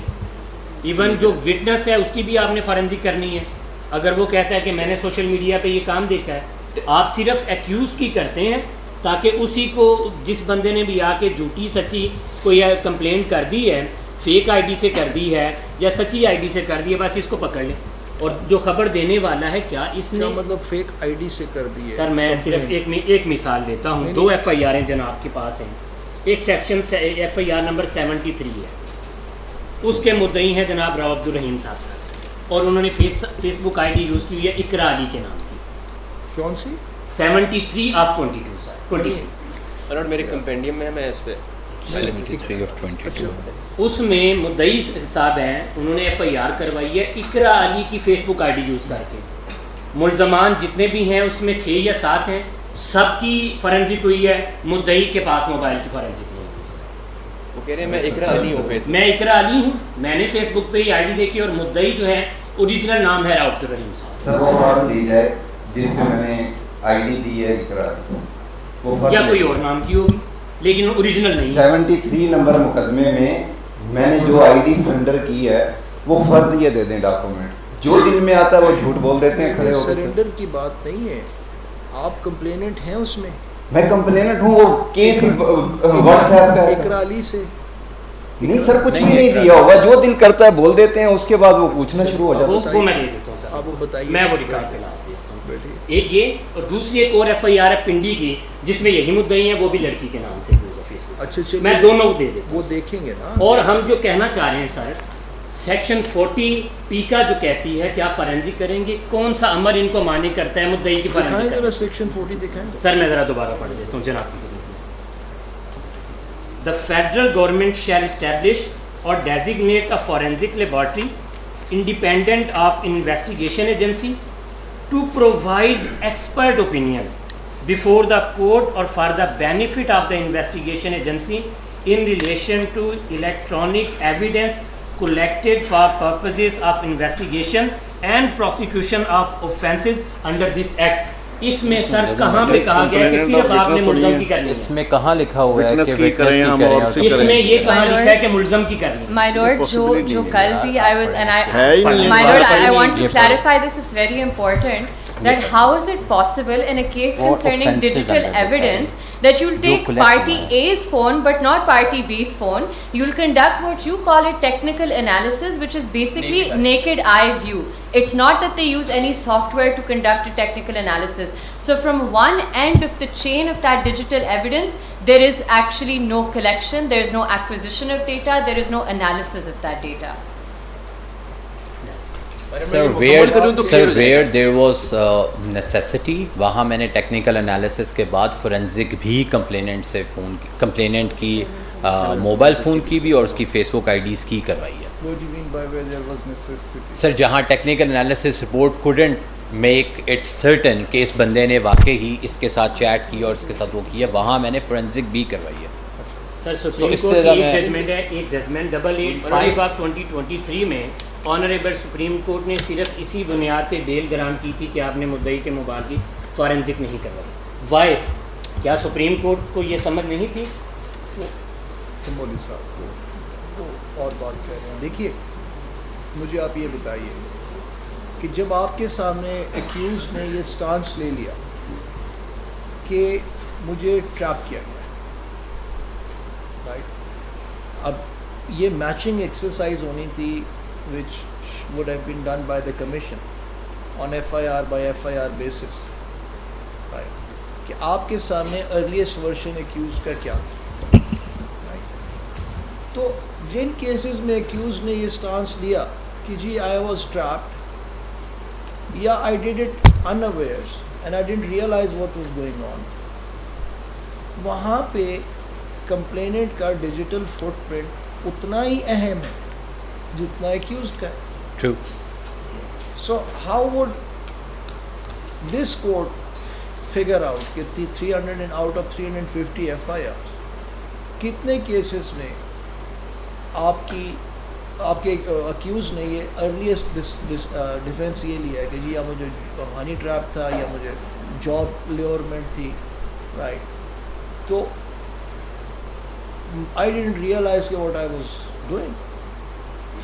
इवन जो विटनेस है उसकी भी आपने फॉरेंसिक करनी है. अगर वो कहता है कि मैंने सोशल मीडिया पे ये काम देखा है, तो आप सिर्फ एक्यूज की करते हैं ताकि उसी को जिस बंदे ने भी आके झूठी सच्ची कोई कंप्लेंट कर दी है, फेक आईडी से कर दी है या सच्ची आईडी से कर दी है, बस इसको पकड़ लें. اور جو خبر دینے والا ہے کیا اس نے مطلب فیک آئی ڈی سے کر دی ہے. سر میں صرف ایک مثال دیتا ہوں. 2 ایف آئی آر ہیں جناب کے پاس ہیں. ایک section F I R number 73 ہے, اس کے مدعی ہیں جناب راؤ عبد الرحیم صاحب, اور انہوں نے Facebook I D use کی ہوئی ہے اقرا علی کے نام کی. کون سی؟ 73 آف 22 سر 23. میرے کمپینڈیم میں میں اس پہ 73 of 22. اس میں مدعی صاحب ہیں, انہوں نے ایف آئی آر کروائی ہے اقرا علی کی Facebook I D use کر کے. ملزمان جتنے بھی ہیں اس میں 6 یا 7 ہیں, سب کی فورینزک ہوئی ہے, مدعی کے پاس موبائل کی فورینزک نہیں ہوئی. وہ کہہ رہے ہیں میں اقرا علی ہوں فیس میں اقرا علی ہوں, میں نے فیس بک پہ ہی آئی ڈی دیکھی, اور مدعی جو ہے اوریجنل نام ہے راؤ عبد الرحیم صاحب. سر وہ فارم دی جائے جس میں میں نے آئی ڈی دی ہے اقرا علی, یا کوئی اور نام کی ہوگی لیکن اوریجنل نہیں. 73 نمبر مقدمے میں نے جو آئی ڈی سرنڈر کی ہے وہ فرد یہ دے دیں ڈاکومنٹ, جو دل میں آتا ہے وہ جھوٹ بول دیتے ہیں کھڑے ہو کے. سرنڈر کی بات نہیں ہے, آپ کمپلیننٹ ہیں اس میں. میں کمپلیننٹ ہوں, وہ کیس واٹس ایپ پہ اقرا علی سے نہیں سر, کچھ بھی نہیں دیا ہوگا, جو دل کرتا ہے بول دیتے ہیں, اس کے بعد وہ پوچھنا شروع ہو جاتا ہے. وہ میں دے دیتا ہوں سر, آپ وہ بتائیے. میں وہ ریکارڈ پہ لا دیتا ہوں. ایک یہ, اور دوسری ایک اور ایف آئی آر ہے پنڈی کی جس میں یہی مدعی ہیں, وہ بھی لڑکی کے نام سے یوز ہے فیس بک. اچھا میں دونوں دے دیتا ہوں, وہ دیکھیں گے نا. اور ہم جو کہنا چاہ رہے ہیں سر, سیکشن 40 پی کا جو کہتی ہے کیا فورینزک کریں گے, کون سا امر ان کو مانی کرتا ہے مدعی کی فورینزک ذرا سیکشن 40 دکھائیں. سر میں ذرا دوبارہ پڑھ دیتا ہوں جناب کی. The federal government shall establish or designate a forensic laboratory independent of investigation agency to provide expert opinion before the court or for the benefit of the investigation agency in relation to electronic evidence collected for purposes of investigation and prosecution of offences under this act. اس میں سر کہاں پہ کہا گیا ہے کہ صرف آپ نے ملزم کی کرنی ہے؟ اس میں کہاں لکھا ہوا ہے کہ وٹنس کی کریں ہم اور اسی اس میں یہ کہاں لکھا ہے کہ ملزم کی کرنی ہے؟ My lord, جو کل بھی I was and ہے ہی نہیں. my lord, I want to clarify this. It's very important that how is it possible in a case concerning digital evidence that you'll take party A's phone but not party B's phone, you'll conduct what you call it technical analysis, which is basically naked eye view. It's not that they use any software to conduct a technical analysis. So from one end of the chain of that digital evidence, there is actually no collection, there is no acquisition of data, there is no analysis of that data. Sir, where there was necessity, وہاں میں نے technical analysis کے بعد forensic بھی complainant کی mobile phone کی بھی اور اس کی فیس بک آئی ڈیز کی کروائی ہے. سر جہاں technical analysis report couldn't make it certain کہ اس بندے نے واقعی ہی اس کے ساتھ چیٹ کی اور اس کے ساتھ وہ کی ہے, وہاں میں نے فورینزک بھی کروائی ہے. سر سپریم کورٹ کی ایک ججمنٹ ہے, ایک ججمنٹ 885/2023 میں آنریبل سپریم کورٹ نے صرف اسی بنیاد پہ بیل گرانٹ کی تھی کہ آپ نے مدعی کے موبائل کی فورینزک نہیں کروائی. وائی؟ کیا سپریم کورٹ کو یہ سمجھ نہیں تھی؟ مولوی صاحب وہ اور بات کہہ رہے ہیں. دیکھیے مجھے آپ یہ بتائیے کہ جب آپ کے سامنے ایکیوز نے یہ سٹانس لے لیا کہ مجھے ٹریپ کیا گیا, رائٹ, اب یہ میچنگ ایکسرسائز ہونی تھی which would have been done by the commission on FIR by FIR basis, right, کہ آپ کے سامنے ارلیسٹ ورژن ایکیوز کا کیا, تو جن کیسز میں ایکیوز نے یہ سٹانس لیا کہ جی آئی واز ٹریپڈ یا I did it unaware and I didn't realize what was going on, وہاں پہ کمپلیننٹ کا ڈیجیٹل فٹ پرنٹ اتنا ہی اہم ہے جتنا ایکیوزڈ کا ہے. True. So how would this court figure out کہ 300 and out of 350 FIRs کتنے کیسز میں آپ کے اکیوز نے یہ ارلیسٹ ڈیفینس یہ لیا ہے کہ جی یا مجھے ہنی ٹریپ تھا یا مجھے جاب لیورمنٹ تھی, رائٹ, تو I didn't realize کہ what I was doing.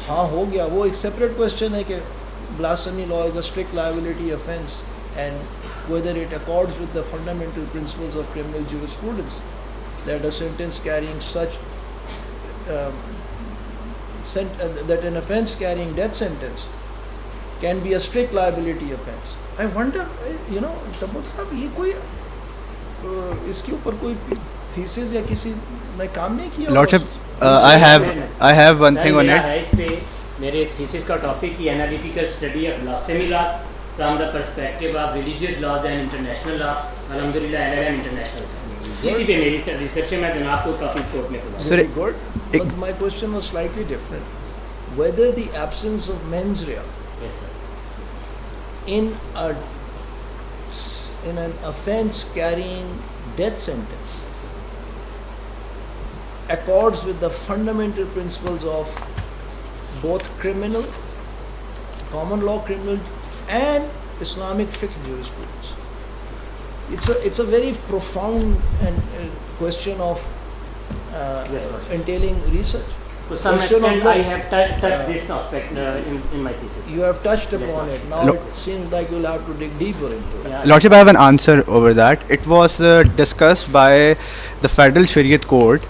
ہاں ہو گیا, وہ ایک سیپریٹ کوشچن ہے کہ blasphemy law is a strict liability offense and whether it accords with the fundamental principles of criminal jurisprudence that a sentence carrying such that an offense carrying death sentence can be a strict liability offense. I wonder, मतलब ये कोई इसके ऊपर कोई thesis या किसी ने काम नहीं किया? Lordship, I have one thing on it. इस पे मेरे थीसिस का टॉपिक ही analytical study of blasphemy laws from the perspective of religious laws and international law, अल्हम्दुलिल्लाह LLM इंटरनेशनल। इसी पे मेरी रिसर्च है, मैं जनाब को टॉपिक कोर्ट में करवा। Very good. But my question was slightly different. Whether the absence of mens rea Yes, sir. in an offence carrying death sentence accords with the fundamental principles of both criminal, common law criminal and Islamic fiqh jurisprudence. It's a very profound and question of entailing research. To some Question of extent, law. I have touched this aspect in my thesis. You have touched Yes, upon sir. it. Now Lo- it seems like you'll have to dig deeper into it. Yeah. Lordship, I have an answer over that. It was discussed by the Federal Shariat Court,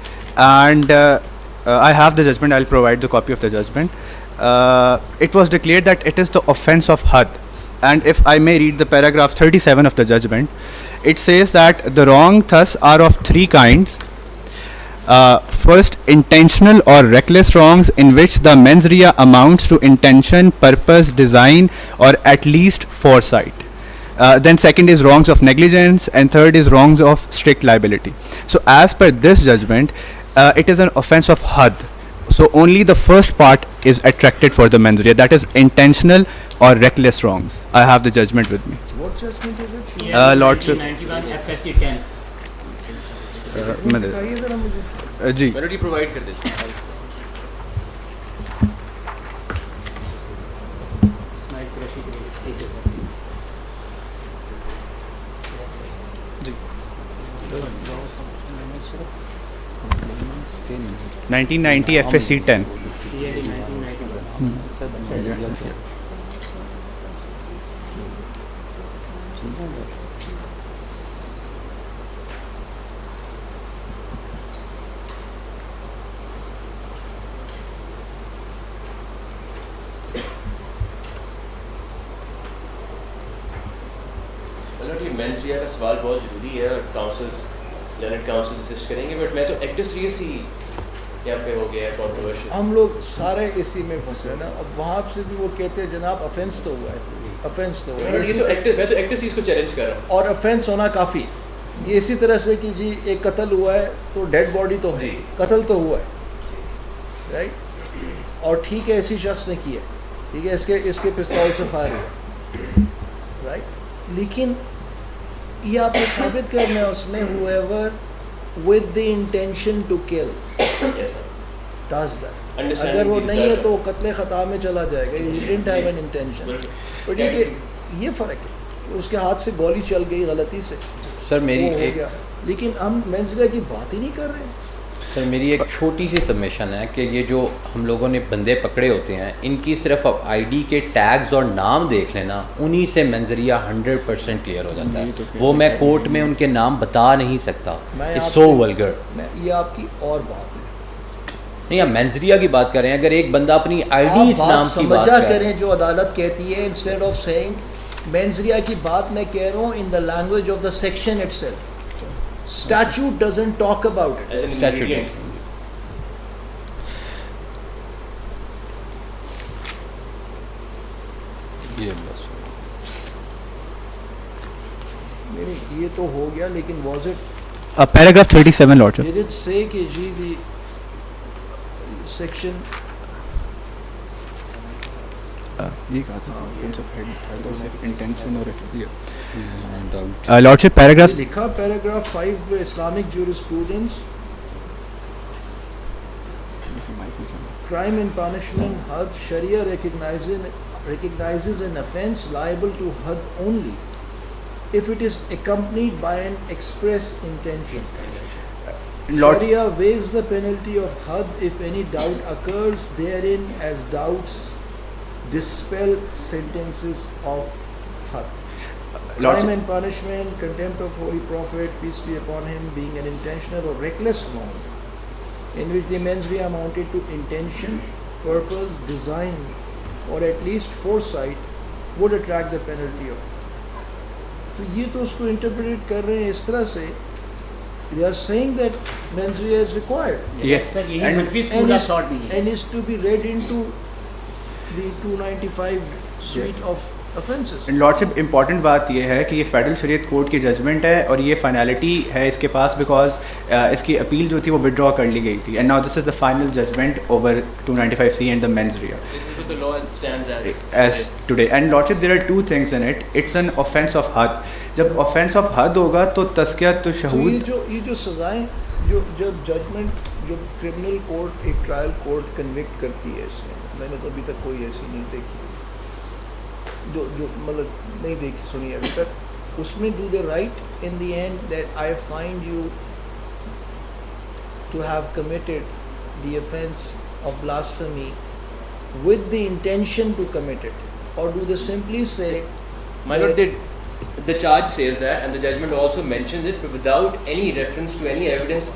and I have the judgment. I'll provide the copy of the judgment. It was declared that it is the offence of had, and if I may read the paragraph 37 of the judgment, it says that the wrong thus are of three kinds. First, intentional or reckless wrongs in which the mens rea amounts to intention, purpose, design, or at least foresight. Then second is wrongs of negligence, and third is wrongs of strict liability. So as per this judgment, it is an offence of had. So only the first part is attracted for the mens rea, that is intentional or reckless wrongs. I have the judgment with me. What judgment is it? Yeah, Lordship. 1991 FSC 10. बताइए ज़रा मुझे। जी Melody provide कर देते हैं। Ismail Qureshi की thesis है। 1990 FSC 10. Year in 1991. Mains रिया का सवाल बहुत ज़रूरी है और काउंसिल्स लर्नड काउंसिल असिस्ट करेंगे, बट मैं तो एक्टिस रिया ही यहाँ पे हो गया है कॉन्ट्रोवर्शियल। हम लोग सारे इसी में फंसे हैं ना। अब वहाँ से भी वो कहते हैं जनाब ऑफेंस तो हुआ है, ऑफेंस तो हुआ है। ये तो एक्टिव, मैं तो एक्टिस इसको चैलेंज कर रहा हूँ। और ऑफेंस होना काफ़ी। ये इसी तरह से कि जी एक कत्ल हुआ है तो डेड बॉडी तो है, कत्ल तो हुआ है, राइट। और ठीक है इसी शख्स ने किया, ठीक है, इसके पिस्तौल से फायर हुआ, राइट। लेकिन ये आपको साबित करना है उसमें whoever with the intention to kill does that. अगर वो नहीं है तो वो कत्ले ख़ता में चला जाएगा, he didn't have an intention. But ये फ़र्क है कि उसके हाथ से गोली चल गई गलती से, सर मेरी वो हो गया। लेकिन हम मेंस रिया की बात ही नहीं कर रहे हैं। सर मेरी एक छोटी सी सबमिशन है कि ये जो हम लोगों ने बंदे पकड़े होते हैं, इनकी सिर्फ अब आईडी के टैग्स और नाम देख लेना, उन्हीं से मंजरिया 100% क्लियर हो जाता है। वो मैं कोर्ट में उनके नाम बता नहीं सकता, इट्स सो वल्गर। ये आपकी और बात है, नहीं हम मंजरिया की बात कर रहे हैं। अगर एक बंदा अपनी आईडी इस नाम की बात समझा कर करें जो अदालत कहती है, इंस्टेड ऑफ सेइंग मेंस रिया की बात मैं कह रहा हूँ in the language of the section itself. Statute doesn't talk about it. statute नहीं, ये तो हो गया, लेकिन was it Paragraph 37, Lordship. did it say कि जी the section ये कहा था Lordship, paragraph लिखा paragraph 5 में Islamic jurisprudence crime and punishment had Sharia recognizes an offence liable to had only if it is accompanied by an express intention. Sharia waives the penalty of had if any doubt occurs therein, as doubts dispel sentences of had. Crime and punishment, contempt of Holy Prophet, peace be upon him, being an intentional or reckless wrong, in which the mens rea amounted to intention, purpose, design, or at least foresight, would attract the penalty of. تو یہ تو اس کو interpret کر رہے ہیں اس طرح سے, they are saying that mens rea is required Yes, سر یہی and- منفی اسکول کا شارٹ بھی ہے. and is to be read into the 295 suite of offences. لارڈشپ important بات یہ ہے کہ یہ فیڈرل شریعت کورٹ کی ججمنٹ ہے اور یہ فائنلٹی ہے اس کے پاس بیکاز اس کی اپیل جو تھی وہ ودرا کر لی گئی تھی, and now this is the final judgment over 295C and the mens rea This is what the law stands as. as today. And lordship, there are two things in it. It's an offense of had. جب offense of had ہوگا تو تزکیۃ تو شہود یہ جو سزائیں جو جب judgment جو کرمنل کورٹ ایک ٹرائل کورٹ کنوکٹ کرتی ہے, اس میں نے تو ابھی تک کوئی ایسی نہیں دیکھی جو مطلب نہیں دیکھی سنی ابھی تک, اس میں do they write in the end that I find you to have committed the offense of blasphemy with the intention to commit it, or do they simply say My lord, the charge says that, and the judgment also mentions it, but without any reference to any evidence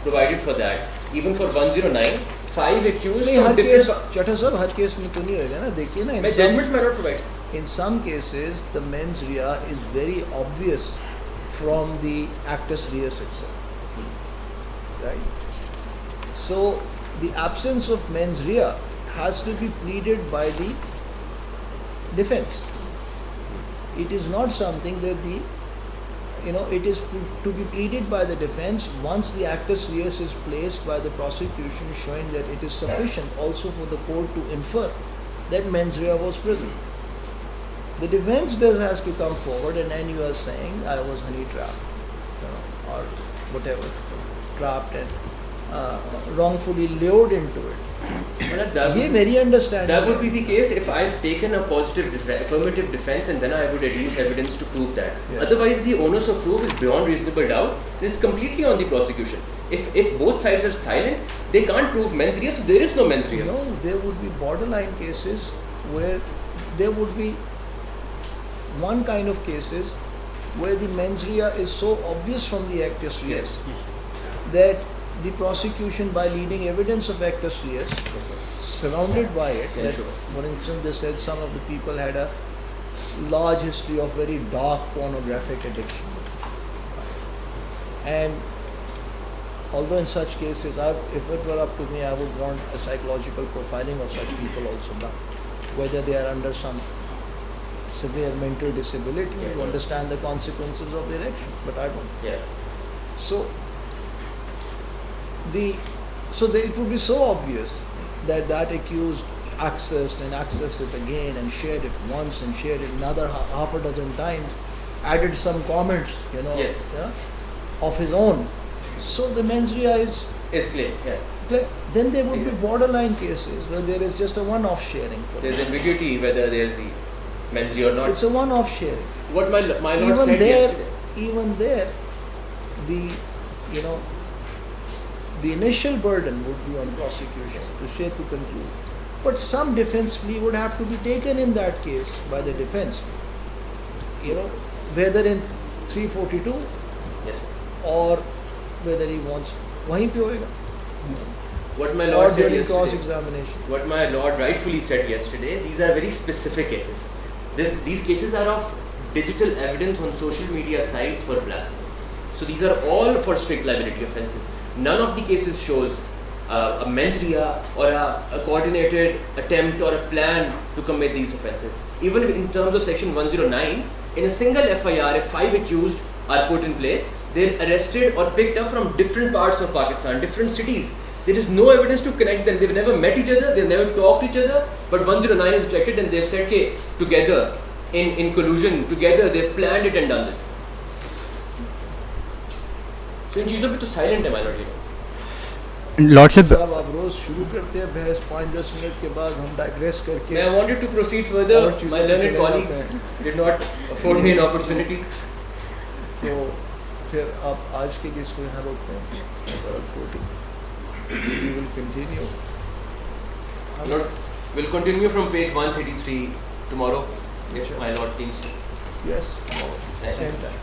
provided for that. Even for 109, 5 accused نہیں, from Hare case different. چٹھا صاحب ہر case میں تو نہیں ہوئے گا نا, دیکھیے نا My judgments may not provide. in some cases the mens rea is very obvious from the actus reus itself, right? So the absence of mens rea has to be pleaded by the defense. It is not something that the, it is to be pleaded by the defense once the actus reus is placed by the prosecution, showing that it is sufficient also for the court to infer that mens rea was present. The defense has to come forward, and then you are saying I was honey trapped, or whatever, trapped and wrongfully lured into it. But that یہ میری understanding That would ہے. be the case if I've taken a positive affirmative defense and then I would adduce evidence to prove that. Yeah. Otherwise, the onus of proof is beyond reasonable doubt. It's completely on the prosecution. If both sides are silent, they can't prove mens rea, so there is no mens rea. No, there would be borderline cases where there would be one kind of cases where the mens rea is so obvious from the actus reus that the prosecution, by leading evidence of actus reus surrounded by it, that, for instance, they said some of the people had a large history of very dark pornographic addiction, and although in such cases, if it were up to me, I would want a psychological profiling of such people also done, whether they are under some severe mental disability, to understand the consequences of their action, but I don't. Yeah. So it would be so obvious that accused accessed it again and shared it once and shared it another half a dozen times, added some comments, Yes. of his own. So the mens rea is It's clear. Yeah. clear. Then there would be borderline cases where there is just a one-off sharing. For There's ambiguity whether there's the mens rea or not. it's a one-off sharing. What my lord Even said there, yesterday. the initial burden would be on prosecution to say to conclude, but some defense plea would have to be taken in that case by the defense, whether in 342 Yes. or whether he wants wahin pe hoega, What my or lord said during yesterday. cross examination. What my lord rightfully said yesterday, these are very specific cases. These cases are of digital evidence on social media sites for blasphemy. So these are all for strict liability offences. None of the cases shows a mens rea or a coordinated attempt or a plan to commit these offences. Even in terms of section 109, in a single FIR, if 5 accused are put in place, they're arrested or picked up from different parts of Pakistan, different cities. There is no evidence to connect them. They've never met each other, they've never talked to each other, but 109 is detected and they've said, okay, together, in collusion, together, they've planned it and done this. So in چیزوں پہ تو silent ہے my lord. Lordship, صاحب آپ روز شروع کرتے ہیں بحث 5-10 منٹ کے بعد ہم ڈائگریس کر کے I wanted to proceed further. اور چیزوں My پہ learned چلے colleagues جاتے ہیں. did not afford me an opportunity. تو پھر آپ آج کے لیے اس کو یہاں روکتے ہیں. We will continue. Lord, we'll continue from page 133 tomorrow, if my lord thinks so. Yes, Thank you. same time.